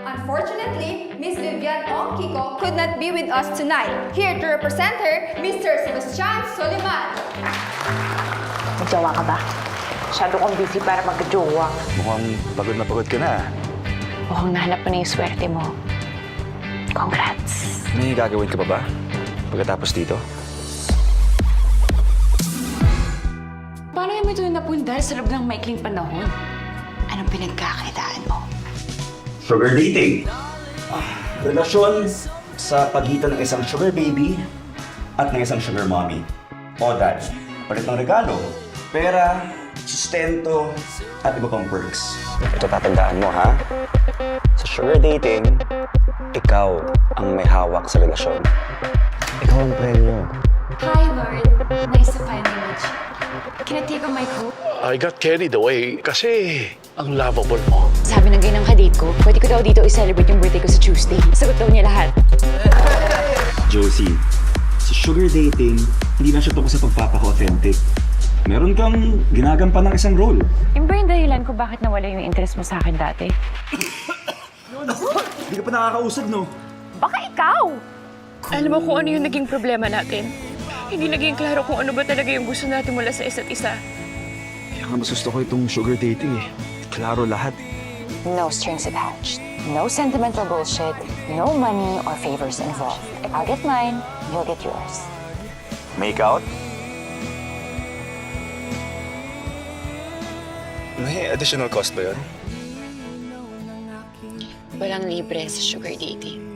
Unfortunately, Miss Vivian Ong Kiko could not be with us tonight. Here to represent her, Mr. Sebastian Soliman. Magjowa ka ba? Masyado kong busy para magjowa. Mukhang pagod na pagod ka na. Mukhang nahanap mo na yung swerte mo. Congrats. May gagawin ka pa ba? Pagkatapos dito? Paano mo ito napundar sa loob ng maikling panahon? Anong pinagkakakitaan mo? Sugar dating. Relasyon sa pagitan ng isang sugar baby at ng isang sugar mommy. O dad, palit ng regalo, pera, sustento, at iba pang perks. Ito tatandaan mo, ha? Sa sugar dating, ikaw ang may hawak sa relasyon. Ikaw ang premyo. Hi, Lord. Nice to finally meet you. Can I take a mic home? I got carried away kasi ang lovable mo. Sabi ng ganang kadate ko, pwede ko daw dito i-celebrate yung birthday ko sa Tuesday. Sagot daw niya lahat. Josie, sa sugar dating, hindi na siya tungkol sa pagpapaka-authentic. Meron kang ginagampan ng isang role. Yung ba yung dahilan ko bakit nawala yung interest mo sa akin dati? Hindi ka pa nakakausap, no? Baka ikaw! Alam mo kung ano yung naging problema natin? Hindi naging klaro kung ano ba talaga yung gusto natin mula sa isa't isa. Kaya nga mas gusto ko itong sugar dating eh. Klaro lahat. No strings attached. No sentimental bullshit. No money or favors involved. I'll get mine, you'll get yours. Make out? May additional cost ba yun? Walang libre sa sugar dating.